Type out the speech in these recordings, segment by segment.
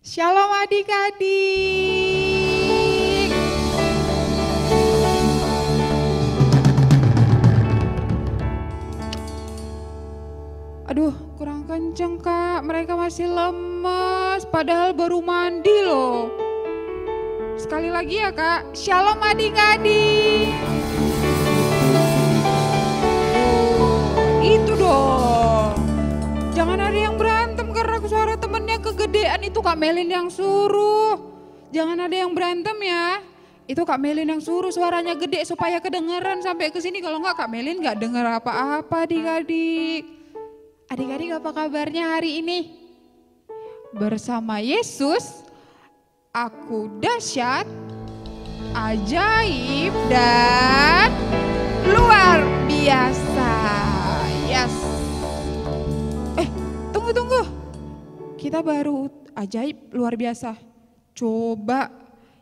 Shalom adik-adik. Aduh, kurang kenceng Kak, mereka masih lemes, padahal baru mandi loh. Sekali lagi ya Kak, Shalom adik-adik. Itu dong. Jangan ada yang berantem karena suara temennya kegedean, itu Kak Melin yang suruh. Jangan ada yang berantem ya. Itu Kak Melin yang suruh suaranya gede supaya kedengeran sampai ke sini. Kalau enggak Kak Melin enggak dengar apa-apa adik-adik. Adik-adik apa kabarnya hari ini? Bersama Yesus, aku dahsyat, ajaib dan luar biasa. Yes. Tunggu. Kita baru ajaib luar biasa. Coba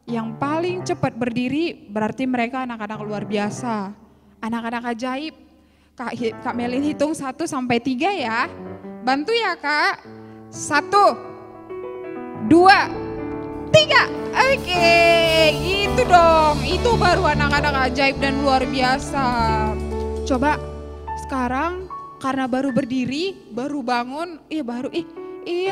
yang paling cepat berdiri berarti mereka anak-anak luar biasa. Anak-anak ajaib. Kak Melin hitung 1 sampai 3 ya. Bantu ya Kak. 1, 2, 3. Oke, gitu dong. Itu baru anak-anak ajaib dan luar biasa. Coba sekarang karena baru berdiri, baru bangun, iya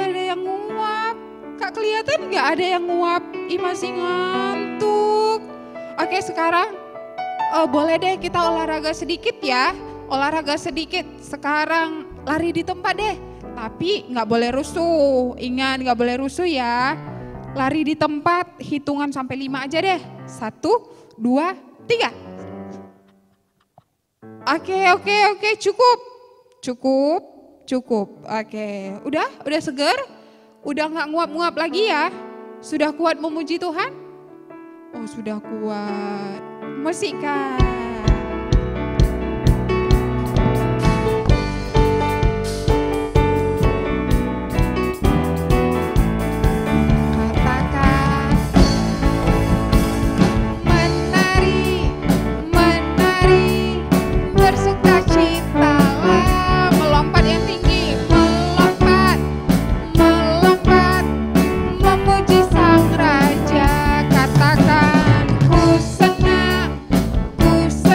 ada yang nguap. Kak kelihatan gak ada yang nguap? Masih ngantuk. Oke sekarang boleh deh kita olahraga sedikit ya. Olahraga sedikit, sekarang lari di tempat deh. Tapi gak boleh rusuh, ingat gak boleh rusuh ya. Lari di tempat, hitungan sampai 5 aja deh. 1, 2, 3. Oke, cukup. Oke, udah seger? Udah gak nguap-nguap lagi ya? Sudah kuat memuji Tuhan? Oh sudah kuat. Musikkan. Ku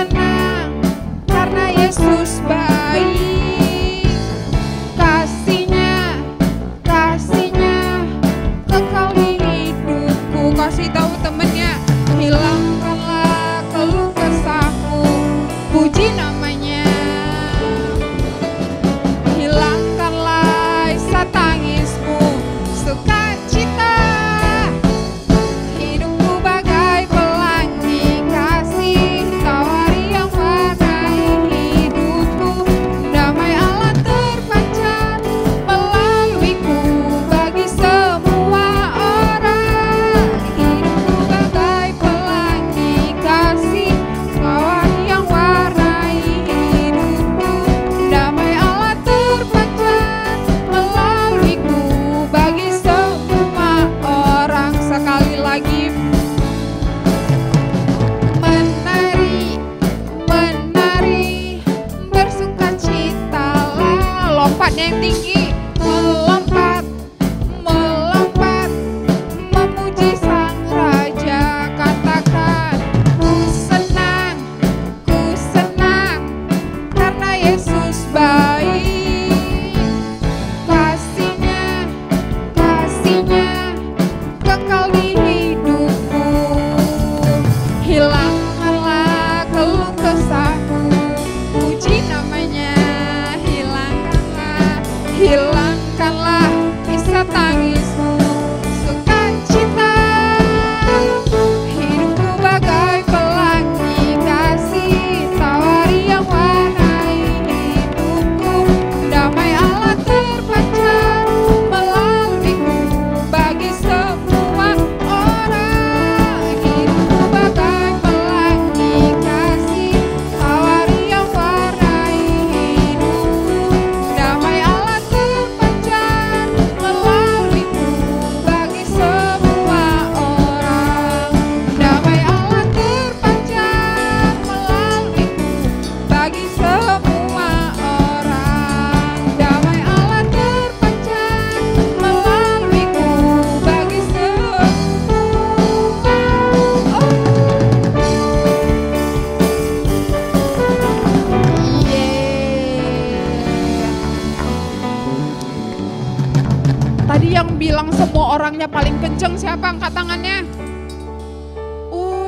orangnya paling kenceng siapa? Angkat tangannya.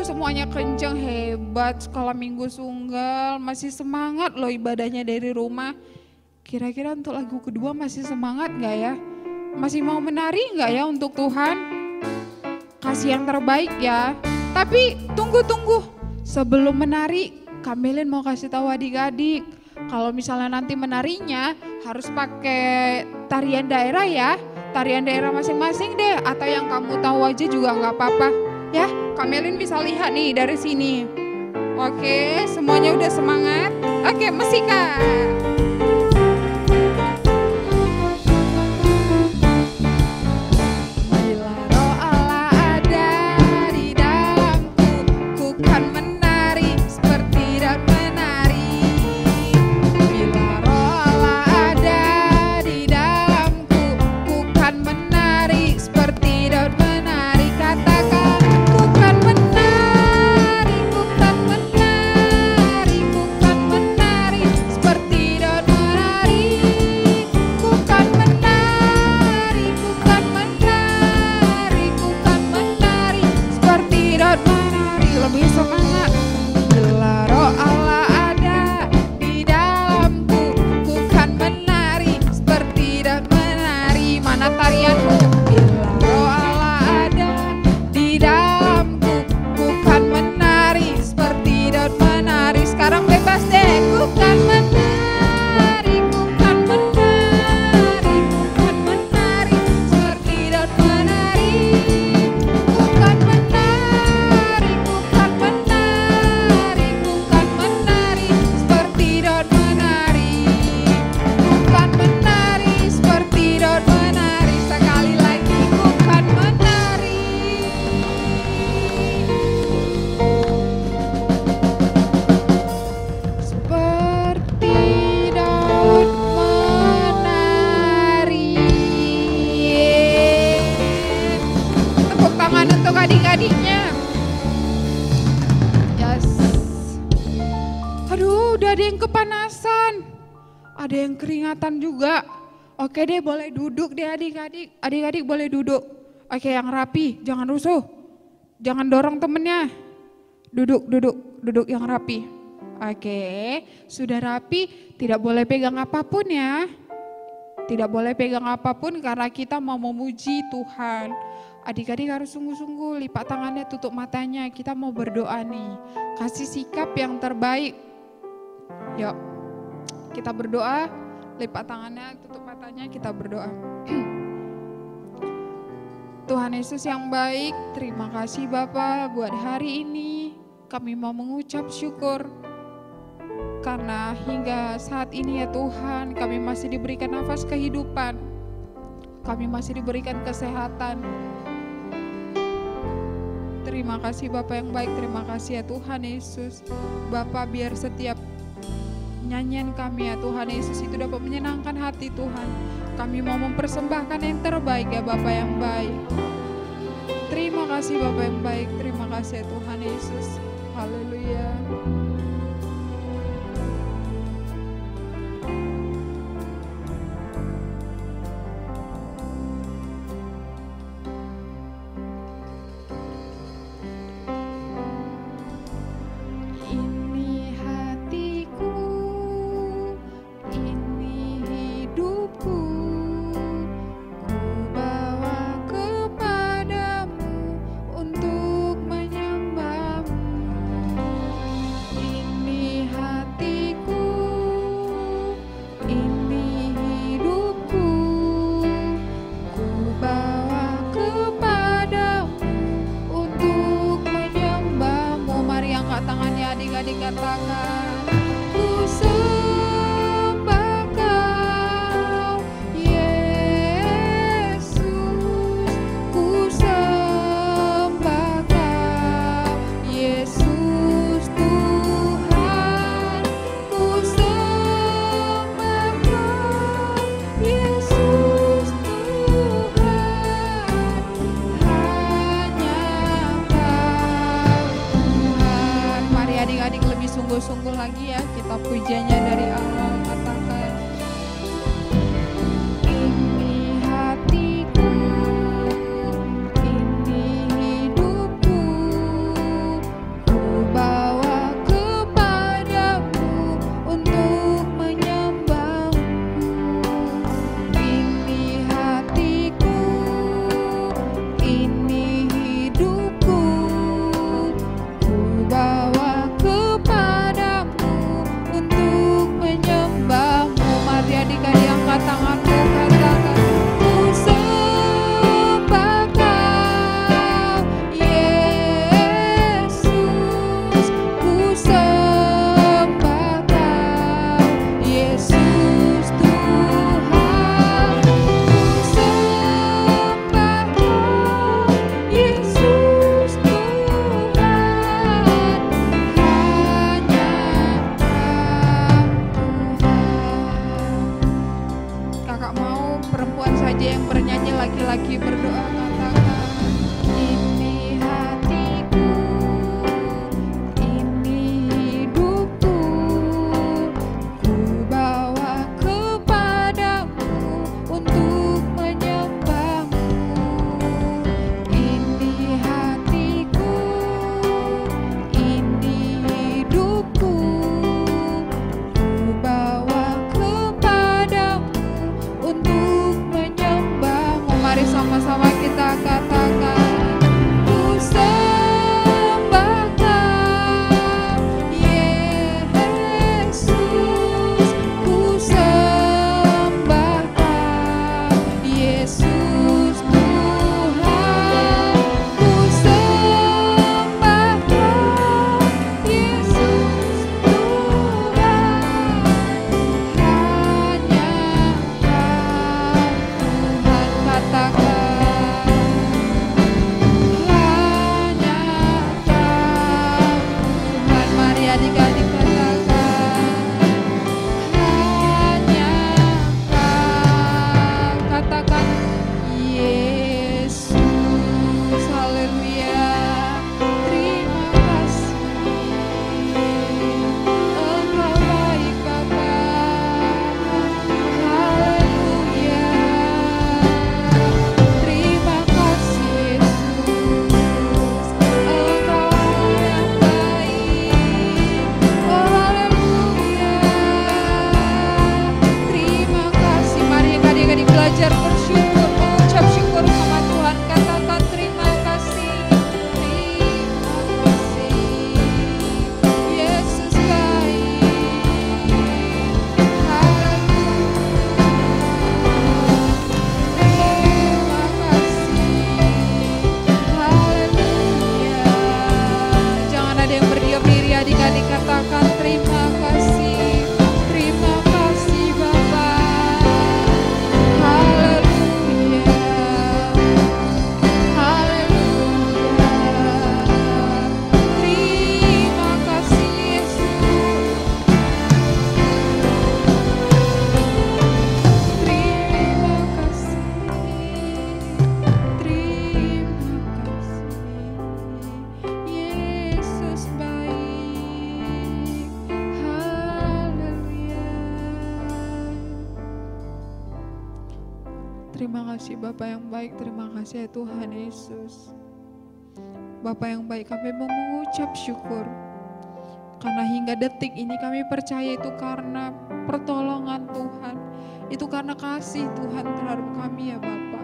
Semuanya kenceng, hebat. Sekolah minggu Sunggal, masih semangat loh ibadahnya dari rumah. Kira-kira untuk lagu kedua masih semangat gak ya? Masih mau menari gak ya untuk Tuhan? Kasih yang terbaik ya. Tapi tunggu. Sebelum menari, Kamelin mau kasih tahu adik-adik. Kalau misalnya nanti menarinya harus pakai tarian daerah ya. Tarian daerah masing-masing deh. Atau yang kamu tahu aja juga gak apa-apa. Ya, Kamelin bisa lihat nih dari sini. Oke, semuanya udah semangat. Oke, musikan. Juga. Oke deh, boleh duduk deh adik-adik. Adik-adik boleh duduk. Oke, yang rapi, jangan rusuh. Jangan dorong temennya. Duduk yang rapi. Oke, sudah rapi, tidak boleh pegang apapun ya. Tidak boleh pegang apapun karena kita mau memuji Tuhan. Adik-adik harus sungguh-sungguh, lipat tangannya, tutup matanya. Kita mau berdoa nih. Kasih sikap yang terbaik. Yuk, kita berdoa. Lipat tangannya, tutup matanya, kita berdoa. Tuhan Yesus yang baik, terima kasih Bapa buat hari ini. Kami mau mengucap syukur. Karena hingga saat ini ya Tuhan, kami masih diberikan nafas kehidupan. Kami masih diberikan kesehatan. Terima kasih Bapa yang baik, terima kasih ya Tuhan Yesus. Bapa biar setiap nyanyian kami ya Tuhan Yesus itu dapat menyenangkan hati Tuhan. Kami mau mempersembahkan yang terbaik ya Bapa yang baik. Terima kasih Bapa yang baik, terima kasih ya Tuhan Yesus. Haleluya. Dikatakan ku sembah Kau Yesus, ku sembah Kau Yesus Tuhan, ku sembah Kau Yesus Tuhan, hanya Kau Tuhan. Mari adik-adik lebih sungguh-sungguh lagi ya, kita pujiannya dari awal. Katakan ini hatiku, Terima kasih Bapa yang baik, terima kasih ya Tuhan Yesus. Bapa yang baik, kami mau mengucap syukur. Karena hingga detik ini kami percaya itu karena pertolongan Tuhan. Itu karena kasih Tuhan terhadap kami ya Bapa.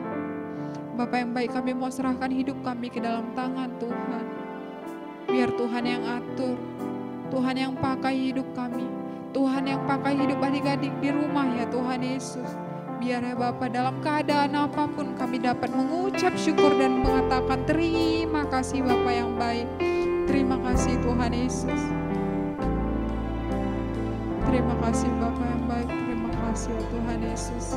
Bapa yang baik, kami mau serahkan hidup kami ke dalam tangan Tuhan. Biar Tuhan yang atur, Tuhan yang pakai hidup kami, Tuhan yang pakai hidup adik-adik di rumah ya Tuhan Yesus. Biar ya Bapa dalam keadaan apapun kami dapat mengucap syukur dan mengatakan terima kasih Bapa yang baik. Terima kasih Tuhan Yesus. Terima kasih Bapa yang baik, terima kasih ya Tuhan Yesus.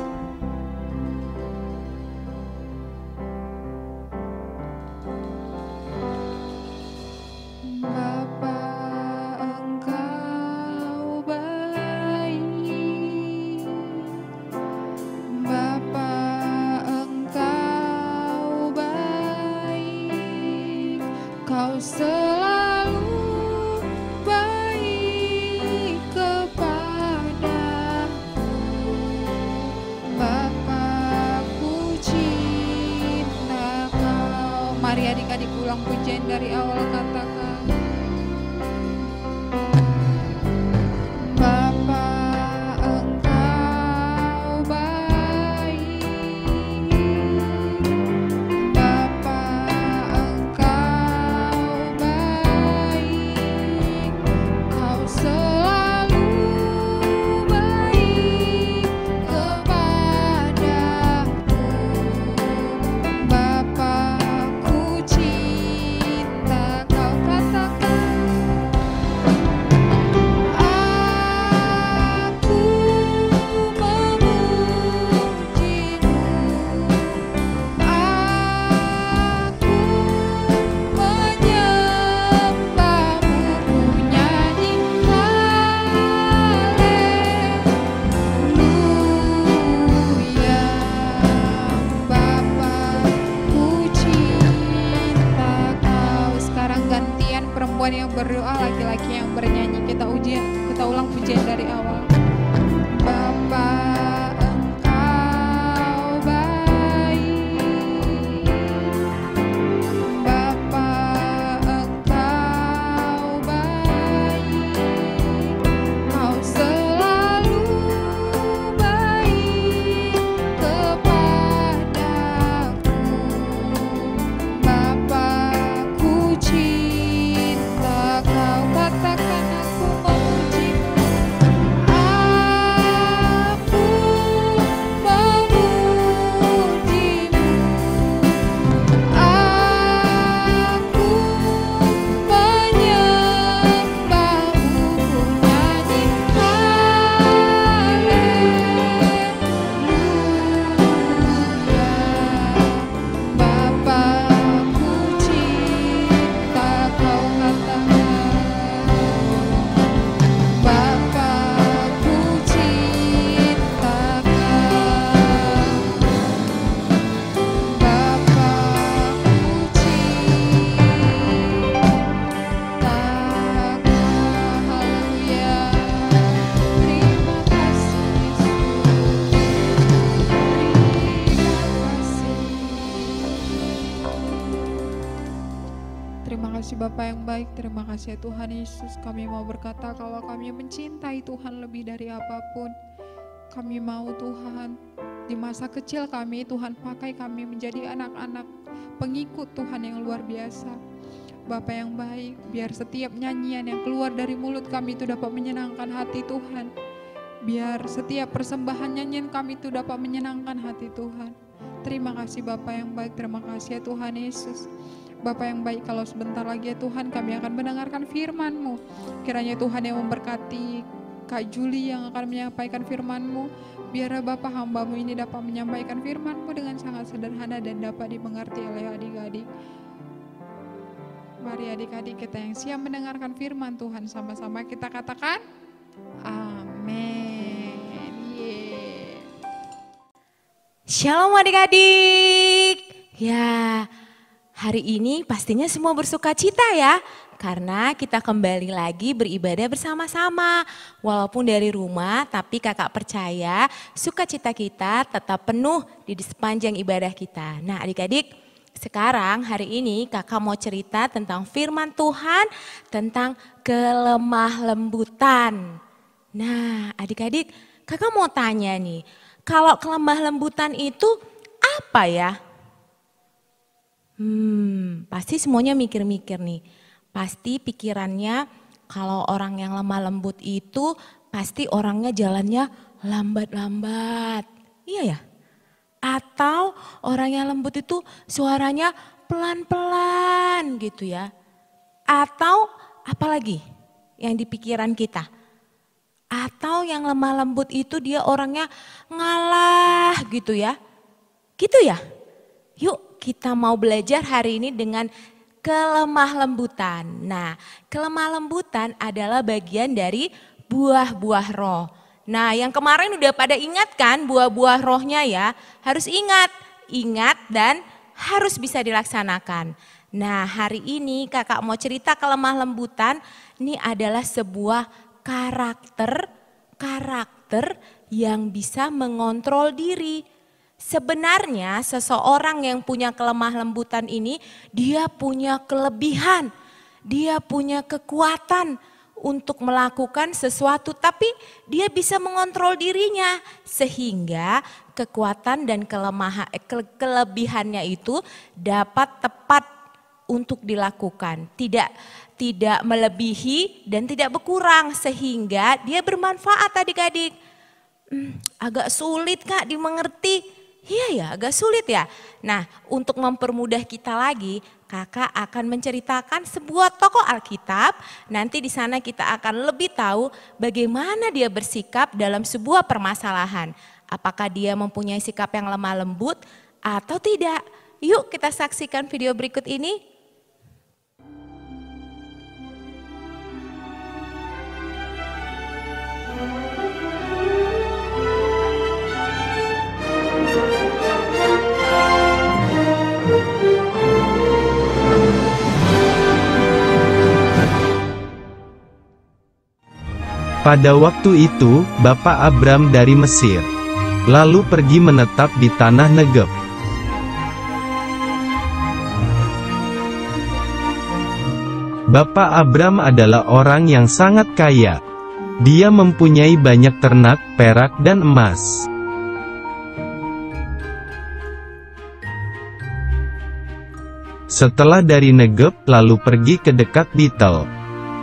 Bapa yang baik, terima kasih ya Tuhan Yesus. Kami mau berkata kalau kami mencintai Tuhan lebih dari apapun. Kami mau Tuhan, di masa kecil kami, Tuhan pakai kami menjadi anak-anak pengikut Tuhan yang luar biasa. Bapa yang baik, biar setiap nyanyian yang keluar dari mulut kami itu dapat menyenangkan hati Tuhan. Biar setiap persembahan nyanyian kami itu dapat menyenangkan hati Tuhan. Terima kasih Bapa yang baik, terima kasih ya Tuhan Yesus. Bapa yang baik, kalau sebentar lagi ya Tuhan kami akan mendengarkan firman-Mu. Kiranya Tuhan yang memberkati Kak Juli yang akan menyampaikan firman-Mu. Biar Bapa hamba-Mu ini dapat menyampaikan firman-Mu dengan sangat sederhana dan dapat dimengerti oleh adik-adik. Mari adik-adik kita yang siap mendengarkan firman Tuhan, sama-sama kita katakan amin. Shalom adik-adik. Ya, hari ini pastinya semua bersuka cita ya, karena kita kembali lagi beribadah bersama-sama. Walaupun dari rumah, tapi kakak percaya sukacita kita tetap penuh di sepanjang ibadah kita. Nah adik-adik, sekarang hari ini kakak mau cerita tentang firman Tuhan, tentang kelemah lembutan. Nah adik-adik, kakak mau tanya nih, kalau kelemah lembutan itu apa ya? Pasti semuanya mikir-mikir nih. Pasti pikirannya kalau orang yang lemah lembut itu pasti orangnya jalannya lambat-lambat. Iya ya? Atau orang yang lembut itu suaranya pelan-pelan gitu ya. Atau apalagi yang di pikiran kita? Atau yang lemah lembut itu dia orangnya ngalah gitu ya. Gitu ya? Yuk kita mau belajar hari ini dengan kelemah lembutan. Nah, kelemah lembutan adalah bagian dari buah-buah roh. Nah, yang kemarin udah pada ingat kan buah-buah rohnya ya? Harus ingat dan harus bisa dilaksanakan. Nah, hari ini kakak mau cerita kelemah lembutan. Ini adalah sebuah karakter yang bisa mengontrol diri. Sebenarnya seseorang yang punya kelemah lembutan ini dia punya kelebihan, dia punya kekuatan untuk melakukan sesuatu, tapi dia bisa mengontrol dirinya sehingga kekuatan dan kelebihannya itu dapat tepat untuk dilakukan, tidak melebihi dan tidak berkurang sehingga dia bermanfaat adik-adik. Agak sulit Kak dimengerti. Iya ya, agak sulit ya. Nah, untuk mempermudah kita lagi, kakak akan menceritakan sebuah tokoh Alkitab. Nanti di sana kita akan lebih tahu bagaimana dia bersikap dalam sebuah permasalahan. Apakah dia mempunyai sikap yang lemah lembut atau tidak? Yuk kita saksikan video berikut ini. Pada waktu itu, Bapak Abram dari Mesir, lalu pergi menetap di tanah Negeb. Bapak Abram adalah orang yang sangat kaya. Dia mempunyai banyak ternak, perak dan emas. Setelah dari Negeb, lalu pergi ke dekat Betel.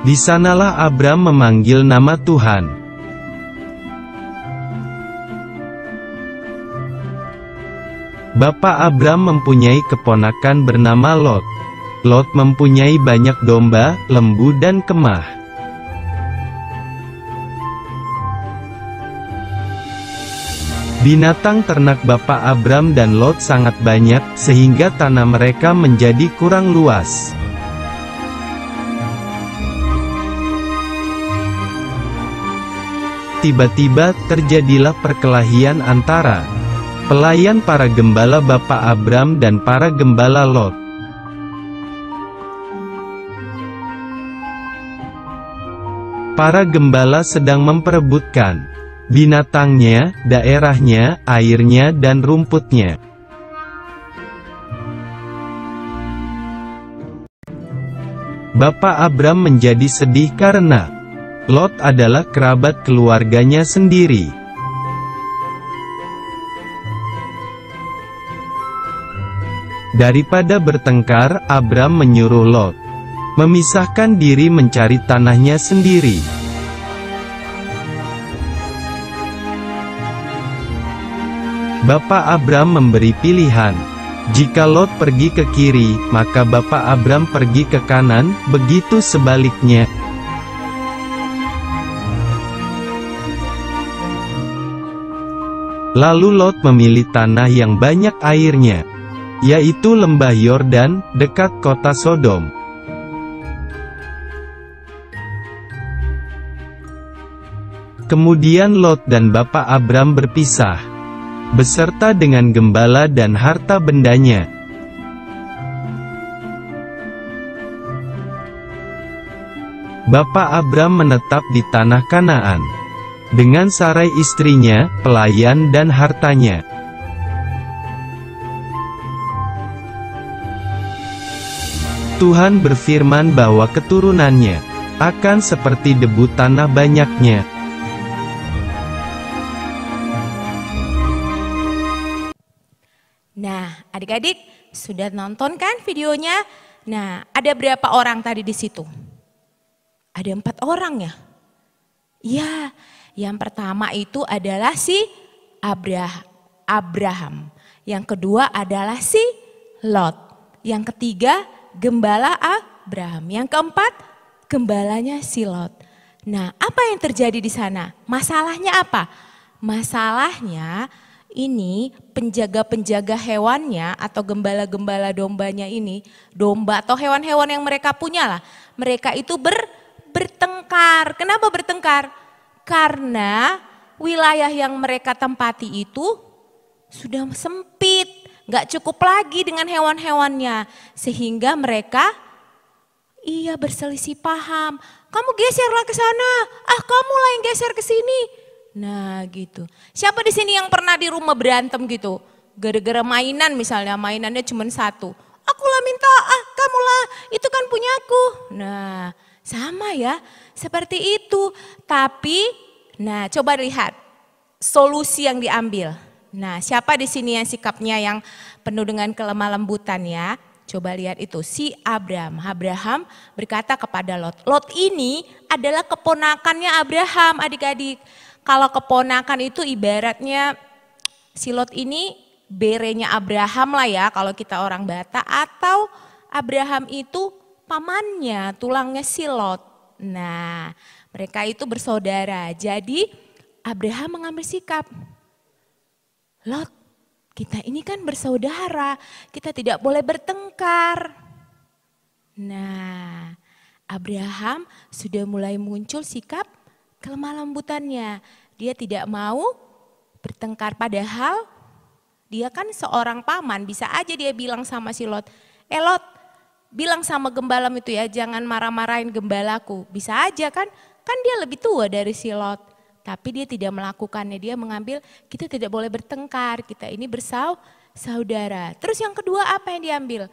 Di sanalah Abram memanggil nama Tuhan. Bapak Abram mempunyai keponakan bernama Lot. Lot mempunyai banyak domba, lembu dan kemah. Binatang ternak Bapak Abram dan Lot sangat banyak, sehingga tanah mereka menjadi kurang luas. Tiba-tiba terjadilah perkelahian antara pelayan para gembala Bapak Abram dan para gembala Lot. Para gembala sedang memperebutkan binatangnya, daerahnya, airnya dan rumputnya. Bapak Abram menjadi sedih karena Lot adalah kerabat keluarganya sendiri. Daripada bertengkar, Abram menyuruh Lot memisahkan diri mencari tanahnya sendiri. Bapak Abram memberi pilihan. Jika Lot pergi ke kiri, maka Bapak Abram pergi ke kanan, begitu sebaliknya. Lalu Lot memilih tanah yang banyak airnya, yaitu lembah Yordan, dekat kota Sodom. Kemudian Lot dan Bapak Abram berpisah, beserta dengan gembala dan harta bendanya. Bapak Abram menetap di tanah Kanaan dengan Sarai istrinya, pelayan dan hartanya. Tuhan berfirman bahwa keturunannya akan seperti debu tanah banyaknya. Nah, adik-adik sudah nonton kan videonya? Nah, ada berapa orang tadi di situ? Ada 4 orang ya? Iya, yang pertama itu adalah si Abraham. Yang kedua adalah si Lot. Yang ketiga, gembala Abraham. Yang keempat, gembalanya si Lot. Nah, apa yang terjadi di sana? Masalahnya apa? Masalahnya ini penjaga-penjaga hewannya atau gembala-gembala dombanya ini, domba atau hewan-hewan yang mereka punya lah, mereka itu bertengkar. Kenapa bertengkar? Karena wilayah yang mereka tempati itu sudah sempit, gak cukup lagi dengan hewan-hewannya. Sehingga mereka berselisih paham. Kamu geserlah ke sana, kamu lah yang geser ke sini. Nah gitu. Siapa di sini yang pernah di rumah berantem gitu? Gara-gara mainan misalnya, mainannya cuma satu. Akulah minta, kamulah, itu kan punyaku. Nah sama ya, seperti itu. Tapi, nah coba lihat solusi yang diambil. Nah siapa di sini yang sikapnya yang penuh dengan kelemah lembutan ya? Coba lihat itu, si Abraham. Abraham berkata kepada Lot. Lot ini adalah keponakannya Abraham, adik-adik. Kalau keponakan itu ibaratnya si Lot ini berenya Abraham lah ya kalau kita orang Batak. Atau Abraham itu pamannya, tulangnya si Lot. Nah mereka itu bersaudara. Jadi Abraham mengambil sikap. Lot, kita ini kan bersaudara, kita tidak boleh bertengkar. Nah, Abraham sudah mulai muncul sikap kelemah lembutannya. Dia tidak mau bertengkar, padahal dia kan seorang paman. Bisa aja dia bilang sama si Lot, Lot, bilang sama gembalam itu ya, jangan marah-marahin gembalaku. Bisa aja kan dia lebih tua dari si Lot. Tapi dia tidak melakukannya, dia mengambil kita tidak boleh bertengkar, kita ini bersaudara. Terus yang kedua apa yang diambil?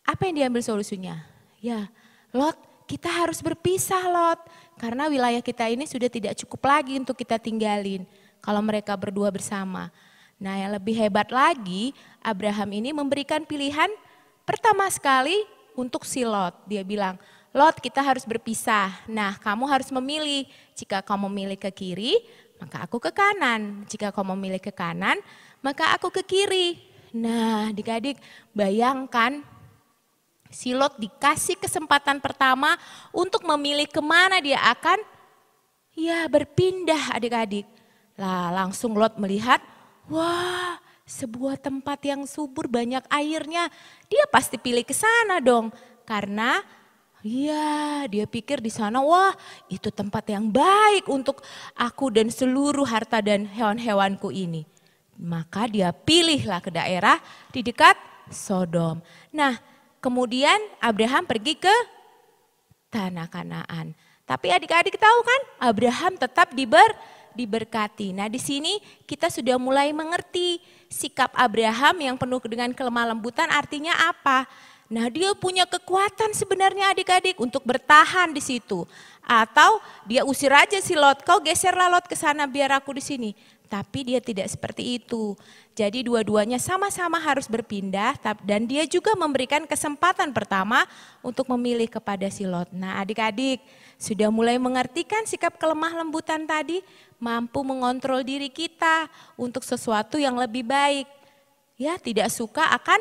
Apa yang diambil solusinya? Ya, Lot, kita harus berpisah Lot. Karena wilayah kita ini sudah tidak cukup lagi untuk kita tinggalin kalau mereka berdua bersama. Nah yang lebih hebat lagi, Abraham ini memberikan pilihan pertama sekali untuk si Lot. Dia bilang, Lot, kita harus berpisah. Nah kamu harus memilih, jika kamu memilih ke kiri maka aku ke kanan. Jika kamu memilih ke kanan maka aku ke kiri. Nah adik-adik bayangkan si Lot dikasih kesempatan pertama untuk memilih kemana dia akan berpindah adik-adik. Lah langsung Lot melihat, wah sebuah tempat yang subur banyak airnya. Dia pasti pilih ke sana dong karena dia pikir di sana, wah itu tempat yang baik untuk aku dan seluruh harta dan hewan-hewanku ini. Maka dia pilihlah ke daerah di dekat Sodom. Nah kemudian Abraham pergi ke tanah Kanaan. Tapi adik-adik tahu kan Abraham tetap diberkati. Nah di sini kita sudah mulai mengerti sikap Abraham yang penuh dengan kelemah lembutan artinya apa. Nah dia punya kekuatan sebenarnya adik-adik untuk bertahan di situ. Atau dia usir aja si Lot, kau geserlah Lot ke sana biar aku di sini. Tapi dia tidak seperti itu. Jadi dua-duanya sama-sama harus berpindah dan dia juga memberikan kesempatan pertama untuk memilih kepada si Lot. Nah adik-adik sudah mulai mengerti kan sikap kelemah lembutan tadi mampu mengontrol diri kita untuk sesuatu yang lebih baik. Ya tidak suka akan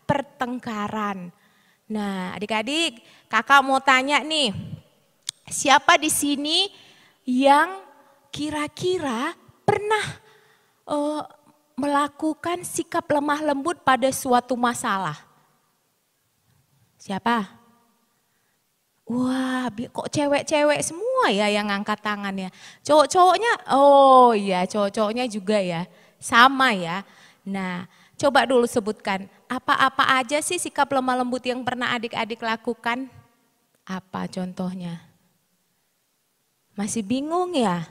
pertengkaran. Nah adik-adik kakak mau tanya nih, siapa di sini yang kira-kira pernah melakukan sikap lemah lembut pada suatu masalah? Siapa? Wah kok cewek-cewek semua ya yang angkat tangannya. Cowok-cowoknya, oh iya cowok-cowoknya juga ya, sama ya. Nah coba dulu sebutkan, apa-apa aja sih sikap lemah lembut yang pernah adik-adik lakukan? Apa contohnya? Masih bingung ya?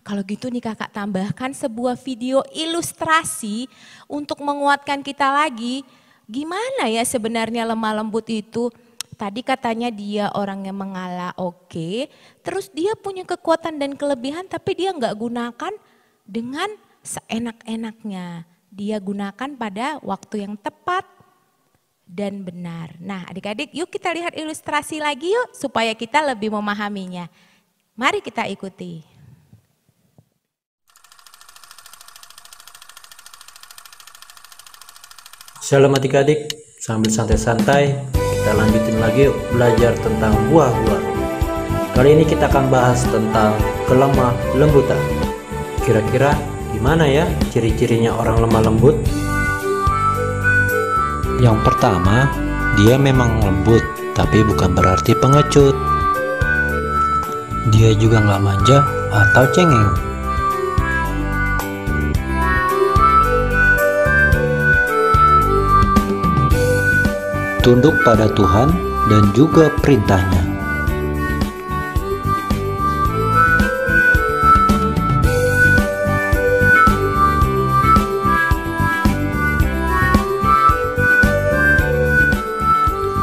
Kalau gitu nih kakak tambahkan sebuah video ilustrasi untuk menguatkan kita lagi. Gimana ya sebenarnya lemah lembut itu? Tadi katanya dia orang yang mengalah, oke. Terus dia punya kekuatan dan kelebihan tapi dia nggak gunakan dengan seenak-enaknya. Dia gunakan pada waktu yang tepat dan benar. Nah adik-adik yuk kita lihat ilustrasi lagi yuk supaya kita lebih memahaminya. Mari kita ikuti. Shalom adik-adik, sambil santai-santai kita lanjutin lagi yuk belajar tentang buah-buah. Kali ini kita akan bahas tentang kelemah lembutan. Kira-kira gimana ya ciri-cirinya orang lemah lembut? Yang pertama, dia memang lembut, tapi bukan berarti pengecut. Dia juga nggak manja atau cengeng. Tunduk pada Tuhan dan juga perintahnya.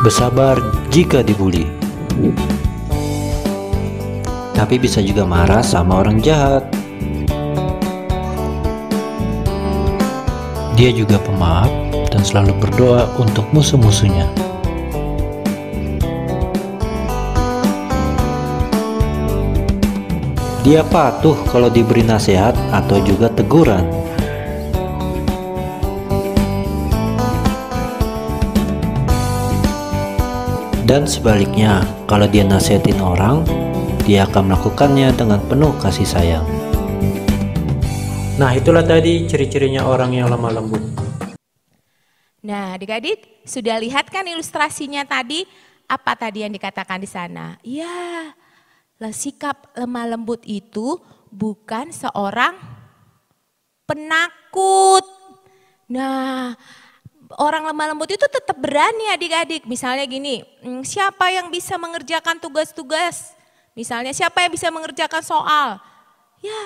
Bersabar jika dibully. Tapi bisa juga marah sama orang jahat. Dia juga pemaaf dan selalu berdoa untuk musuh-musuhnya. Dia patuh kalau diberi nasihat atau juga teguran. Dan sebaliknya, kalau dia nasihatin orang, dia akan melakukannya dengan penuh kasih sayang. Nah itulah tadi ciri-cirinya orang yang lemah lembut. Nah adik-adik sudah lihat kan ilustrasinya tadi? Apa tadi yang dikatakan di sana? Ya, sikap lemah lembut itu bukan seorang penakut. Nah, orang lemah lembut itu tetap berani adik-adik. Misalnya gini, siapa yang bisa mengerjakan tugas-tugas? Misalnya siapa yang bisa mengerjakan soal? Ya,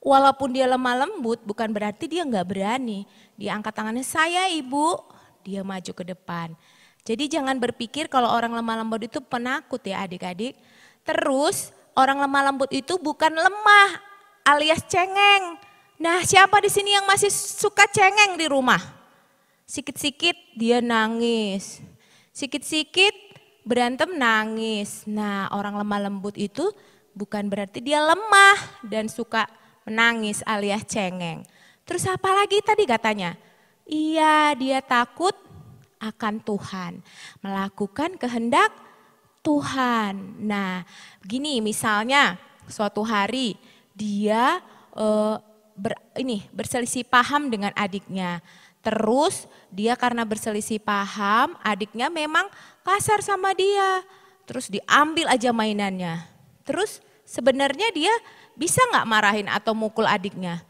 walaupun dia lemah lembut bukan berarti dia nggak berani. Dia angkat tangannya, saya ibu. Dia maju ke depan. Jadi jangan berpikir kalau orang lemah lembut itu penakut ya adik-adik. Terus orang lemah lembut itu bukan lemah alias cengeng. Nah siapa di sini yang masih suka cengeng di rumah? Sikit-sikit dia nangis. Sikit-sikit berantem nangis. Nah orang lemah lembut itu bukan berarti dia lemah dan suka menangis alias cengeng. Terus apa lagi tadi katanya? Iya, dia takut akan Tuhan, melakukan kehendak Tuhan. Nah, gini misalnya suatu hari dia berselisih paham dengan adiknya. Terus dia karena berselisih paham, adiknya memang kasar sama dia. Terus diambil aja mainannya. Terus sebenarnya dia bisa nggak marahin atau mukul adiknya?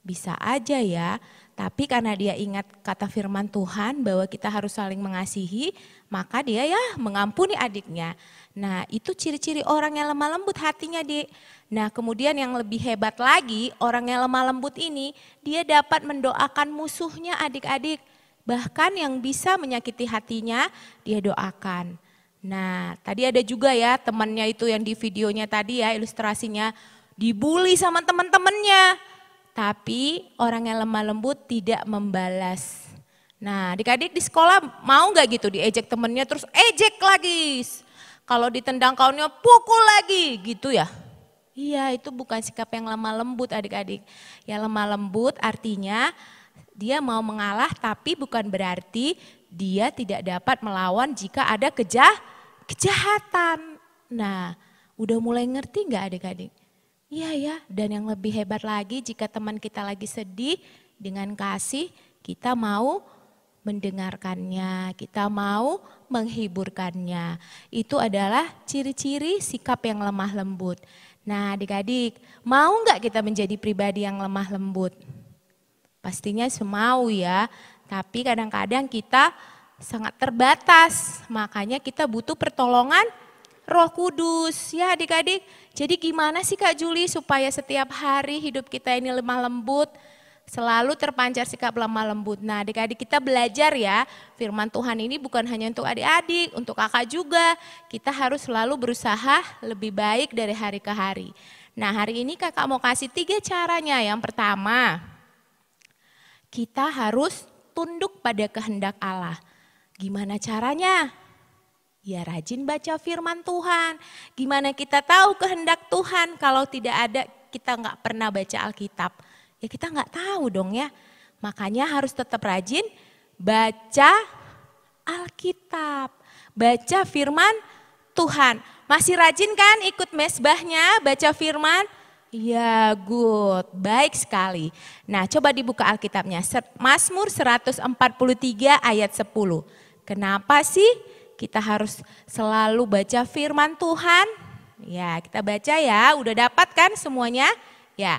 Bisa aja ya. Tapi karena dia ingat kata firman Tuhan bahwa kita harus saling mengasihi, maka dia ya mengampuni adiknya. Nah itu ciri-ciri orang yang lemah lembut hatinya Dik. Nah kemudian yang lebih hebat lagi, orang yang lemah lembut ini dia dapat mendoakan musuhnya adik-adik. Bahkan yang bisa menyakiti hatinya dia doakan. Nah tadi ada juga ya temannya itu yang di videonya tadi ya ilustrasinya dibully sama teman-temannya. Tapi orang yang lemah lembut tidak membalas. Nah adik-adik di sekolah mau gak gitu diejek temennya terus ejek lagi. Kalau ditendang kawannya pukul lagi gitu ya. Iya itu bukan sikap yang lemah lembut adik-adik. Yang lemah lembut artinya dia mau mengalah tapi bukan berarti dia tidak dapat melawan jika ada kejahatan. Nah udah mulai ngerti gak adik-adik? Iya ya, dan yang lebih hebat lagi jika teman kita lagi sedih dengan kasih, kita mau mendengarkannya, kita mau menghiburkannya. Itu adalah ciri-ciri sikap yang lemah lembut. Nah adik-adik, mau nggak kita menjadi pribadi yang lemah lembut? Pastinya semau ya, tapi kadang-kadang kita sangat terbatas. Makanya kita butuh pertolongan Roh Kudus ya adik-adik. Jadi gimana sih Kak Juli supaya setiap hari hidup kita ini lemah lembut, selalu terpancar sikap lemah lembut. Nah adik-adik kita belajar ya, firman Tuhan ini bukan hanya untuk adik-adik, untuk kakak juga. Kita harus selalu berusaha lebih baik dari hari ke hari. Nah hari ini kakak mau kasih 3 caranya. Yang pertama, kita harus tunduk pada kehendak Allah. Gimana caranya? Ya rajin baca firman Tuhan. Gimana kita tahu kehendak Tuhan kalau tidak ada, kita nggak pernah baca Alkitab. Ya kita nggak tahu dong ya. Makanya harus tetap rajin baca Alkitab. Baca firman Tuhan. Masih rajin kan ikut mesbahnya baca firman? Ya good, baik sekali. Nah coba dibuka Alkitabnya. Mazmur 143 ayat 10. Kenapa sih kita harus selalu baca firman Tuhan? Ya kita baca ya, udah dapat kan semuanya? Ya.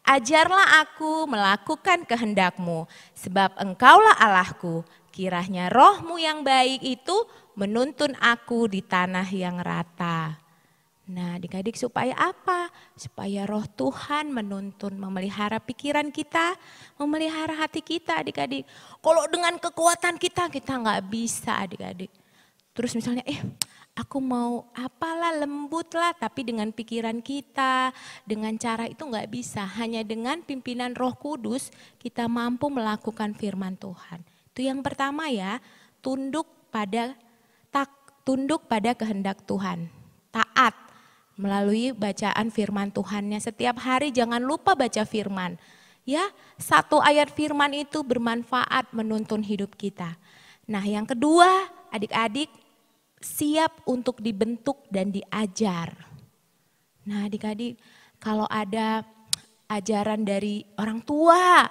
Ajarlah aku melakukan kehendak-Mu, sebab Engkaulah Allahku. Kiranya roh-Mu yang baik itu menuntun aku di tanah yang rata. Nah adik-adik supaya apa? Supaya roh Tuhan menuntun, memelihara pikiran kita, memelihara hati kita adik-adik. Kalau dengan kekuatan kita nggak bisa adik-adik. Terus misalnya aku mau apalah lembut lah, tapi dengan pikiran kita, dengan cara itu nggak bisa. Hanya dengan pimpinan Roh Kudus kita mampu melakukan firman Tuhan. Itu yang pertama ya, tunduk pada kehendak Tuhan. Taat melalui bacaan firman Tuhannya. Setiap hari jangan lupa baca firman. Ya, 1 ayat firman itu bermanfaat menuntun hidup kita. Nah yang kedua, adik-adik siap untuk dibentuk dan diajar. Nah adik-adik kalau ada ajaran dari orang tua,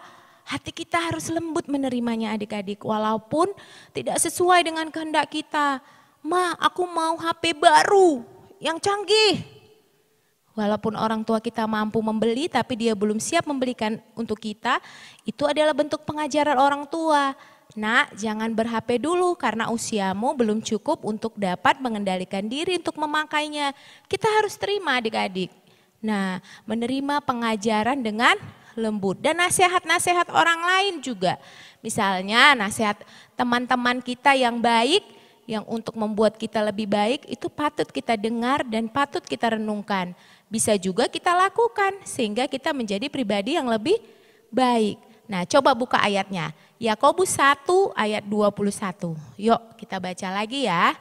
hati kita harus lembut menerimanya adik-adik. Walaupun tidak sesuai dengan kehendak kita. Ma, aku mau HP baru yang canggih. Walaupun orang tua kita mampu membeli tapi dia belum siap membelikan untuk kita, itu adalah bentuk pengajaran orang tua. Nak, jangan ber-HP dulu karena usiamu belum cukup untuk dapat mengendalikan diri untuk memakainya. Kita harus terima adik-adik. Nah, menerima pengajaran dengan lembut dan nasihat-nasihat orang lain juga. Misalnya nasihat teman-teman kita yang baik, yang untuk membuat kita lebih baik, itu patut kita dengar dan patut kita renungkan. Bisa juga kita lakukan sehingga kita menjadi pribadi yang lebih baik. Nah, coba buka ayatnya. Yakobus 1 ayat 21. Yuk kita baca lagi ya.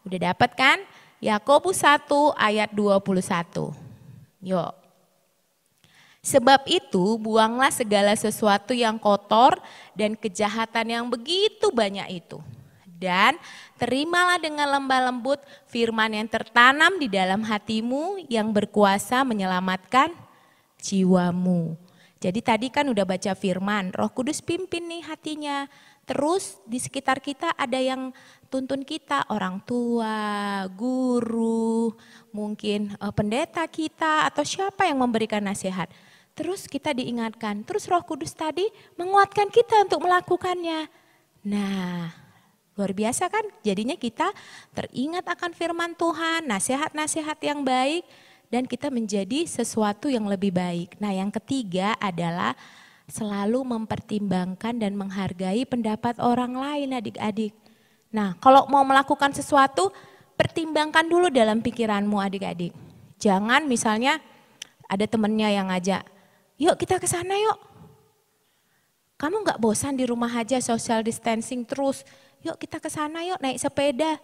Udah dapat kan? Yakobus 1 ayat 21. Yuk. Sebab itu buanglah segala sesuatu yang kotor dan kejahatan yang begitu banyak itu. Dan terimalah dengan lemah lembut firman yang tertanam di dalam hatimu yang berkuasa menyelamatkan jiwamu. Jadi tadi kan udah baca firman, Roh Kudus pimpin nih hatinya. Terus di sekitar kita ada yang tuntun kita, orang tua, guru, mungkin pendeta kita atau siapa yang memberikan nasihat. Terus kita diingatkan, terus Roh Kudus tadi menguatkan kita untuk melakukannya. Nah, luar biasa kan? Jadinya kita teringat akan firman Tuhan, nasihat-nasihat yang baik. Dan kita menjadi sesuatu yang lebih baik. Nah yang ketiga adalah selalu mempertimbangkan dan menghargai pendapat orang lain adik-adik. Nah kalau mau melakukan sesuatu, pertimbangkan dulu dalam pikiranmu adik-adik. Jangan misalnya ada temennya yang ngajak, yuk kita ke sana yuk. Kamu gak bosan di rumah aja social distancing terus, yuk kita ke sana yuk naik sepeda.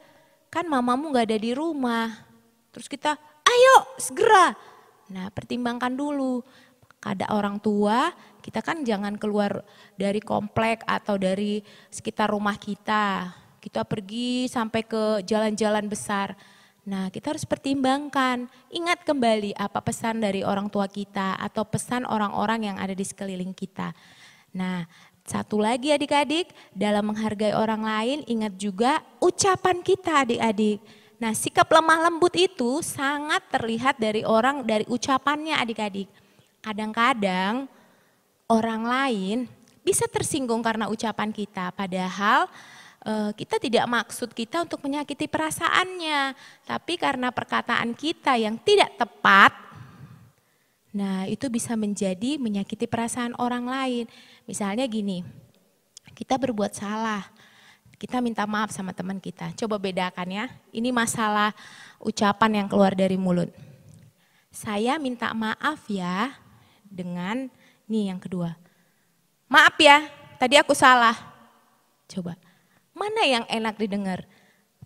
Kan mamamu gak ada di rumah. Terus kita, ayo segera. Nah pertimbangkan dulu. Ada orang tua, kita kan jangan keluar dari komplek atau dari sekitar rumah kita. Kita pergi sampai ke jalan-jalan besar. Nah kita harus pertimbangkan, ingat kembali apa pesan dari orang tua kita atau pesan orang-orang yang ada di sekeliling kita. Nah satu lagi adik-adik, dalam menghargai orang lain ingat juga ucapan kita adik-adik. Nah sikap lemah lembut itu sangat terlihat dari ucapannya adik-adik. Kadang-kadang orang lain bisa tersinggung karena ucapan kita padahal kita tidak maksud kita untuk menyakiti perasaannya, tapi karena perkataan kita yang tidak tepat, nah itu bisa menjadi menyakiti perasaan orang lain. Misalnya gini, kita berbuat salah, kita minta maaf sama teman kita. Coba bedakan ya, ini masalah ucapan yang keluar dari mulut. Saya minta maaf ya dengan, nih yang kedua, maaf ya tadi aku salah. Coba. Mana yang enak didengar?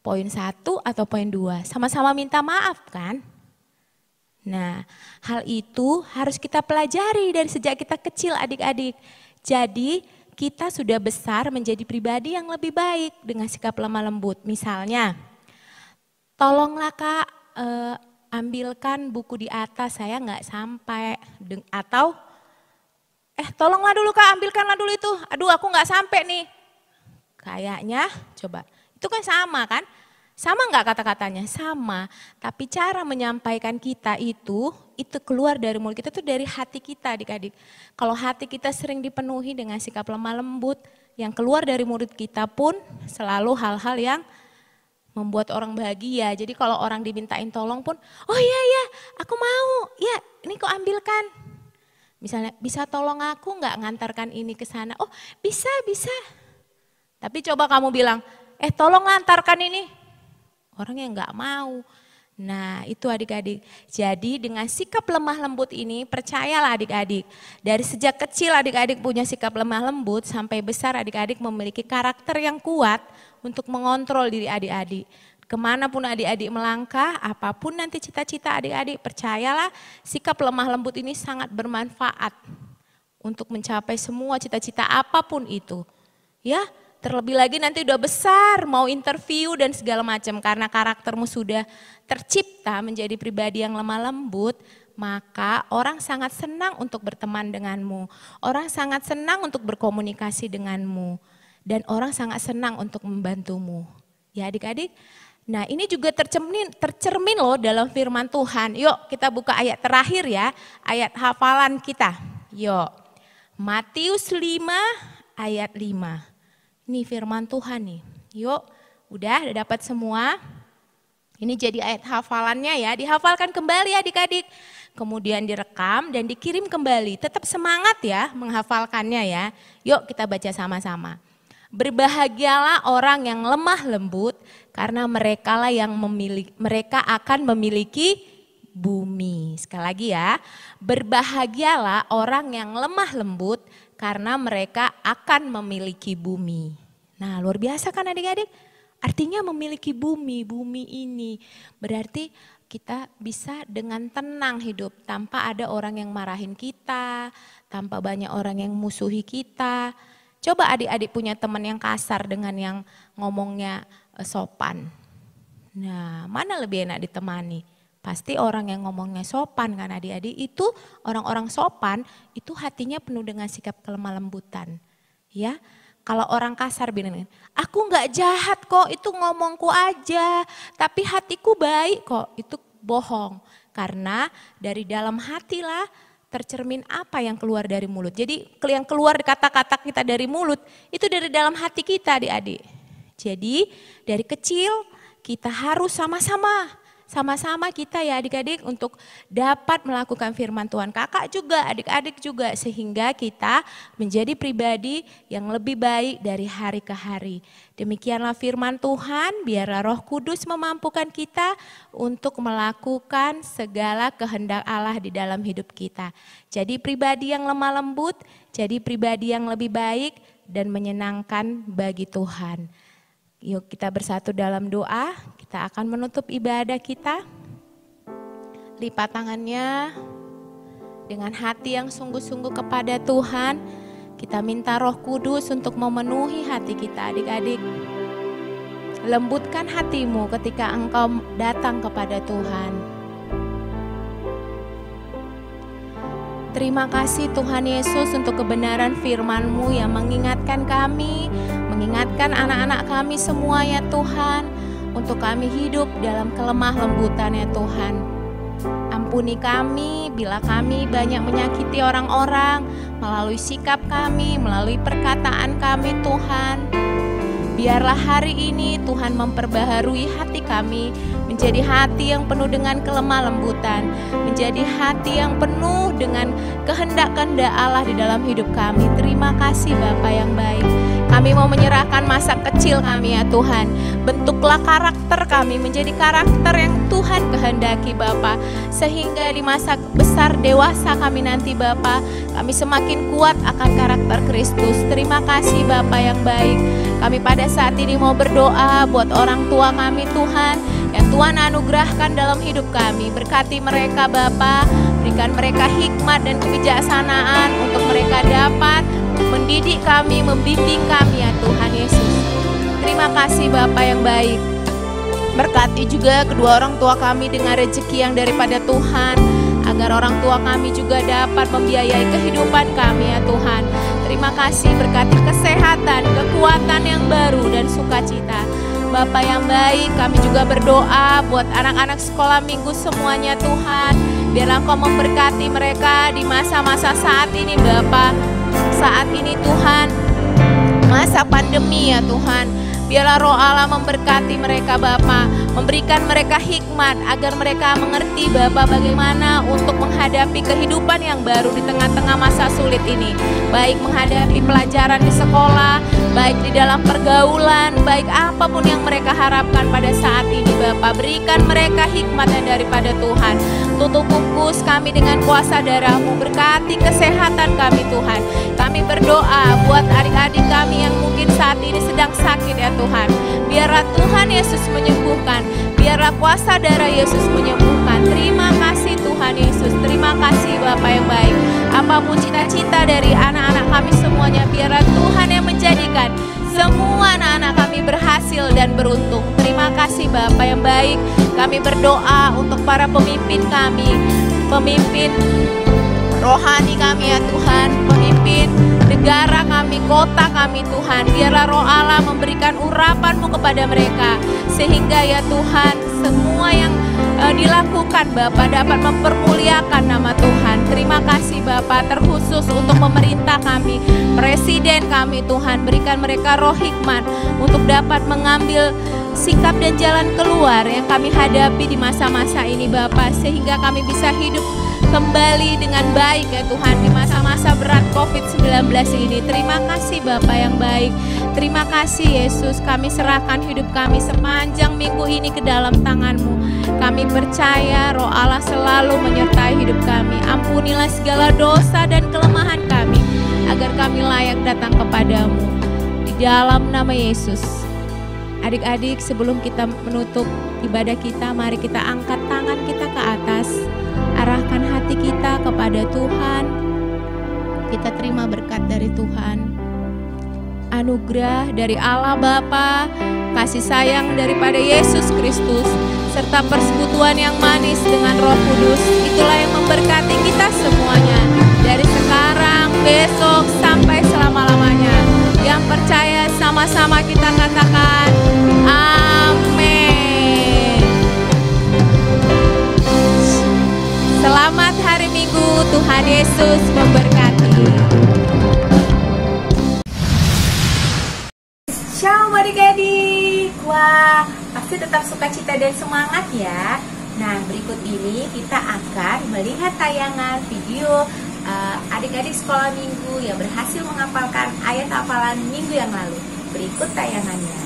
Poin 1 atau poin 2? Sama-sama minta maaf kan? Nah, hal itu harus kita pelajari dari sejak kita kecil adik-adik. Jadi kita sudah besar menjadi pribadi yang lebih baik dengan sikap lemah lembut. Misalnya, tolonglah Kak ambilkan buku di atas, saya nggak sampai. Atau, tolonglah dulu Kak ambilkanlah dulu itu, aduh aku nggak sampai nih. Kayaknya, coba, itu kan sama kan? Sama nggak kata-katanya? Sama, tapi cara menyampaikan kita itu keluar dari mulut kita, itu dari hati kita adik-adik. Kalau hati kita sering dipenuhi dengan sikap lemah lembut, yang keluar dari mulut kita pun selalu hal-hal yang membuat orang bahagia. Jadi kalau orang dimintain tolong pun, oh iya ya aku mau, ya ini kok ambilkan. Misalnya, bisa tolong aku nggak ngantarkan ini ke sana? Oh bisa. Tapi coba kamu bilang, tolong antarkan ini. Orang yang nggak mau. Nah itu adik-adik. Jadi dengan sikap lemah lembut ini, percayalah adik-adik. Dari sejak kecil adik-adik punya sikap lemah lembut, sampai besar adik-adik memiliki karakter yang kuat untuk mengontrol diri adik-adik. Kemanapun adik-adik melangkah, apapun nanti cita-cita adik-adik, percayalah sikap lemah lembut ini sangat bermanfaat untuk mencapai semua cita-cita apapun itu. Ya. Terlebih lagi nanti udah besar, mau interview dan segala macam, karena karaktermu sudah tercipta menjadi pribadi yang lemah lembut, maka orang sangat senang untuk berteman denganmu, orang sangat senang untuk berkomunikasi denganmu, dan orang sangat senang untuk membantumu. Ya adik-adik, nah ini juga tercermin loh dalam firman Tuhan. Yuk kita buka ayat terakhir ya, ayat hafalan kita. Yuk, Matius 5 ayat 5. Ini firman Tuhan nih. Yuk, udah dapat semua. Ini jadi ayat hafalannya ya, dihafalkan kembali adik-adik. Kemudian direkam dan dikirim kembali. Tetap semangat ya menghafalkannya ya. Yuk kita baca sama-sama. Berbahagialah orang yang lemah lembut, karena mereka akan memiliki bumi. Sekali lagi ya, berbahagialah orang yang lemah lembut, karena mereka akan memiliki bumi. Nah luar biasa kan adik-adik? Artinya memiliki bumi ini berarti kita bisa dengan tenang hidup tanpa ada orang yang marahin kita, tanpa banyak orang yang musuhi kita. Coba adik-adik punya teman yang kasar dengan yang ngomongnya sopan. Nah mana lebih enak ditemani? Pasti orang yang ngomongnya sopan kan adik-adik, itu orang-orang sopan itu hatinya penuh dengan sikap kelemah lembutan. Ya, kalau orang kasar bilang, aku nggak jahat kok, itu ngomongku aja, tapi hatiku baik kok, itu bohong. Karena dari dalam hatilah tercermin apa yang keluar dari mulut. Jadi yang keluar kata-kata kita dari mulut itu dari dalam hati kita adik-adik. Jadi dari kecil kita harus sama-sama kita ya adik-adik untuk dapat melakukan firman Tuhan. Kakak juga, adik-adik juga, sehingga kita menjadi pribadi yang lebih baik dari hari ke hari. Demikianlah firman Tuhan, biarlah Roh Kudus memampukan kita untuk melakukan segala kehendak Allah di dalam hidup kita. Jadi pribadi yang lemah lembut, jadi pribadi yang lebih baik dan menyenangkan bagi Tuhan. Yuk kita bersatu dalam doa, kita akan menutup ibadah kita. Lipat tangannya dengan hati yang sungguh-sungguh kepada Tuhan. Kita minta Roh Kudus untuk memenuhi hati kita adik-adik. Lembutkan hatimu ketika engkau datang kepada Tuhan. Terima kasih Tuhan Yesus untuk kebenaran firman-Mu yang mengingatkan kami, mengingatkan anak-anak kami semua ya Tuhan, untuk kami hidup dalam kelemah lembutan ya Tuhan. Ampuni kami bila kami banyak menyakiti orang-orang melalui sikap kami, melalui perkataan kami Tuhan. Biarlah hari ini Tuhan memperbaharui hati kami menjadi hati yang penuh dengan kelemah lembutan, menjadi hati yang penuh dengan kehendak-kehendak Allah di dalam hidup kami. Terima kasih Bapa yang baik. Kami mau menyerahkan masa kecil kami ya Tuhan. Bentuklah karakter kami menjadi karakter yang Tuhan kehendaki Bapa, sehingga di masa besar dewasa kami nanti Bapa, kami semakin kuat akan karakter Kristus. Terima kasih Bapa yang baik. Kami pada saat ini mau berdoa buat orang tua kami Tuhan, yang Tuhan anugerahkan dalam hidup kami. Berkati mereka Bapa, berikan mereka hikmat dan kebijaksanaan untuk mereka dapat mendidik kami, membimbing kami ya Tuhan Yesus. Terima kasih Bapa yang baik. Berkati juga kedua orang tua kami dengan rezeki yang daripada Tuhan, agar orang tua kami juga dapat membiayai kehidupan kami ya Tuhan. Terima kasih, berkati kesehatan, kekuatan yang baru dan sukacita. Bapa yang baik, kami juga berdoa buat anak-anak sekolah minggu semuanya Tuhan. Biarlah Engkau memberkati mereka di masa-masa saat ini Bapa. Saat ini Tuhan, masa pandemi ya Tuhan. Biarlah Roh Allah memberkati mereka Bapa, memberikan mereka hikmat agar mereka mengerti Bapa bagaimana untuk menghadapi kehidupan yang baru di tengah-tengah masa sulit ini. Baik menghadapi pelajaran di sekolah, baik di dalam pergaulan, baik apapun yang mereka harapkan pada saat ini Bapa. Berikan mereka hikmat yang daripada Tuhan. Tutup bungkus kami dengan kuasa darah-Mu, berkati kesehatan kami Tuhan. Kami berdoa buat adik-adik kami yang mungkin saat ini sedang sakit ya Tuhan. Biarlah Tuhan Yesus menyembuhkan, biarlah kuasa darah Yesus menyembuhkan. Terima kasih Tuhan Yesus, terima kasih Bapa yang baik. Apapun cita-cita dari anak-anak kami semuanya, biarlah Tuhan yang menjadikan semua anak-anak kami berhasil dan beruntung. Terima kasih Bapa yang baik. Kami berdoa untuk para pemimpin kami, pemimpin rohani kami ya Tuhan, pemimpin negara kami, kota kami Tuhan. Biarlah Roh Allah memberikan urapan-Mu kepada mereka, sehingga ya Tuhan semua yang dilakukan Bapa dapat mempermuliakan nama Tuhan. Terima kasih Bapa, terkhusus untuk pemerintah kami, presiden kami Tuhan. Berikan mereka roh hikmat untuk dapat mengambil sikap dan jalan keluar yang kami hadapi di masa-masa ini Bapa, sehingga kami bisa hidup kembali dengan baik ya Tuhan di masa-masa berat COVID-19 ini. Terima kasih Bapa yang baik. Terima kasih Yesus, kami serahkan hidup kami sepanjang minggu ini ke dalam tangan-Mu. Kami percaya Roh Allah selalu menyertai hidup kami. Ampunilah segala dosa dan kelemahan kami, agar kami layak datang kepadamu. Di dalam nama Yesus. Adik-adik, sebelum kita menutup ibadah kita, mari kita angkat tangan kita ke atas. Arahkan hati kita kepada Tuhan. Kita terima berkat dari Tuhan. Anugerah dari Allah Bapa, kasih sayang daripada Yesus Kristus, serta persekutuan yang manis dengan Roh Kudus, itulah yang memberkati kita semuanya, dari sekarang, besok, sampai selama-lamanya. Yang percaya sama-sama kita katakan amin. Selamat hari Minggu, Tuhan Yesus memberkati. Shalom adik-adik. Wah, pasti tetap sukacita dan semangat ya. Nah, berikut ini kita akan melihat tayangan video adik-adik sekolah minggu yang berhasil menghafalkan ayat hafalan minggu yang lalu. Berikut tayangannya.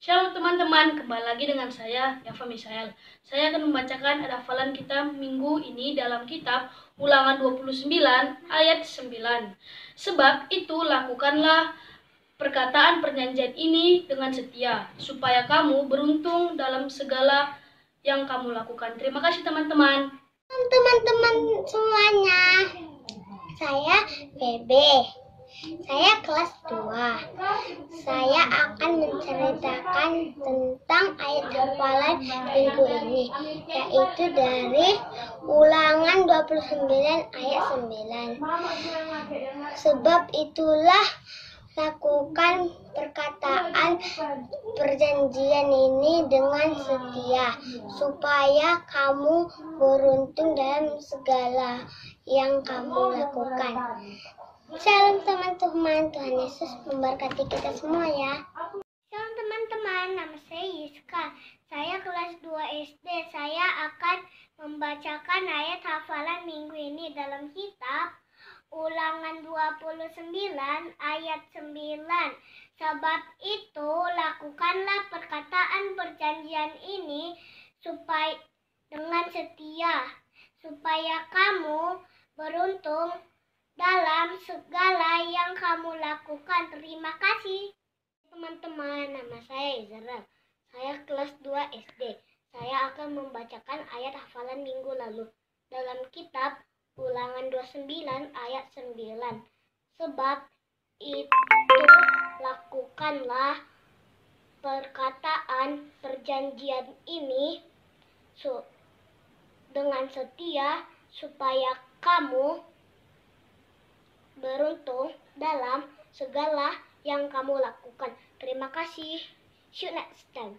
Shalom teman-teman, kembali lagi dengan saya, Yafa Misael. Saya akan membacakan hafalan kita minggu ini dalam kitab Ulangan 29 ayat 9. Sebab itu lakukanlah perkataan perjanjian ini dengan setia, supaya kamu beruntung dalam segala yang kamu lakukan. Terima kasih teman-teman. Teman-teman semuanya, saya Bebe. Saya kelas 2. Saya akan menceritakan tentang ayat hafalan minggu ini, yaitu dari Ulangan 29 ayat 9. Sebab itulah lakukan perkataan perjanjian ini dengan setia, supaya kamu beruntung dalam segala yang kamu lakukan. Shalom teman-teman, Tuhan Yesus memberkati kita semua ya. Shalom teman-teman, nama saya Yiska. Saya kelas 2 SD. Saya akan membacakan ayat hafalan minggu ini dalam kitab Ulangan 29 ayat 9. Sebab itu lakukanlah perkataan perjanjian ini supaya dengan setia, supaya kamu beruntung dalam segala yang kamu lakukan. Terima kasih. Teman-teman, nama saya Izra. Saya kelas 2 SD. Saya akan membacakan ayat hafalan minggu lalu dalam kitab Ulangan 29 ayat 9. Sebab itu lakukanlah perkataan perjanjian ini dengan setia, supaya kamu beruntung dalam segala yang kamu lakukan. Terima kasih. See you next time.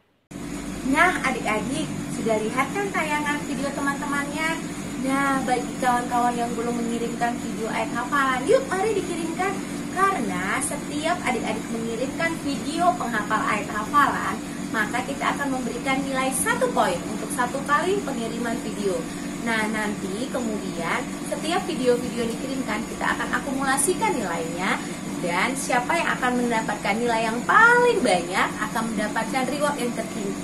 Nah, adik-adik sudah lihat kan tayangan video teman-temannya? Nah, bagi kawan-kawan yang belum mengirimkan video ayat hafalan, yuk mari dikirimkan. Karena setiap adik-adik mengirimkan video penghafal ayat hafalan, maka kita akan memberikan nilai 1 poin untuk 1 kali pengiriman video. Nah, nanti kemudian setiap video-video yang dikirimkan kita akan akumulasikan nilainya, dan siapa yang akan mendapatkan nilai yang paling banyak akan mendapatkan reward yang tertinggi.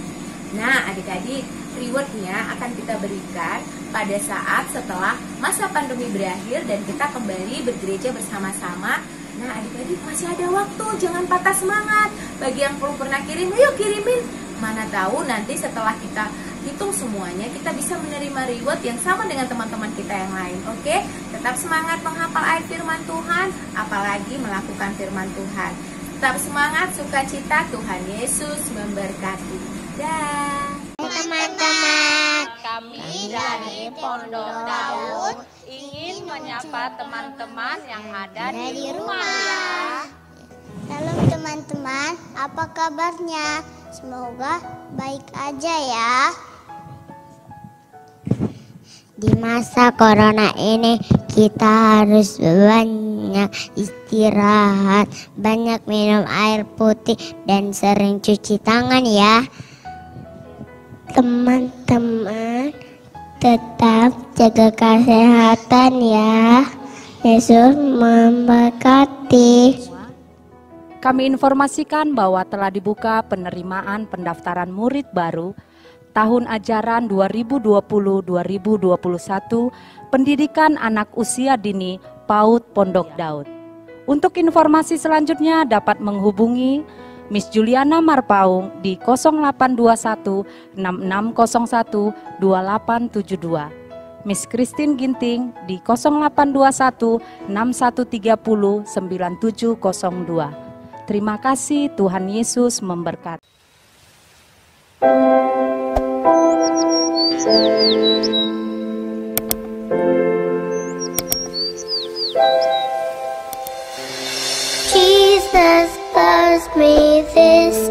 Nah, adik-adik, rewardnya akan kita berikan pada saat setelah masa pandemi berakhir dan kita kembali bergereja bersama-sama. Nah, adik-adik masih ada waktu, jangan patah semangat. Bagi yang belum pernah kirim, yuk kirimin. Mana tahu nanti setelah kita hitung semuanya, kita bisa menerima reward yang sama dengan teman-teman kita yang lain. Oke? Tetap semangat menghafal ayat firman Tuhan, apalagi melakukan firman Tuhan. Tetap semangat, sukacita, Tuhan Yesus memberkati. Dah. Teman-teman, Kami dari Pondok Daud ingin menyapa teman-teman yang ada di rumah ya. Salam teman-teman, apa kabarnya? Semoga baik aja ya. Di masa corona ini kita harus banyak istirahat, banyak minum air putih dan sering cuci tangan ya. Teman-teman, tetap jaga kesehatan ya. Yesus memberkati. Kami informasikan bahwa telah dibuka penerimaan pendaftaran murid baru tahun ajaran 2020-2021 pendidikan anak usia dini PAUD Pondok Daud. Untuk informasi selanjutnya dapat menghubungi Miss Juliana Marpaung di 0821 6601 2872. Miss Christine Ginting di 0821 6130 9702. Terima kasih, Tuhan Yesus memberkati. Jesus loves me, this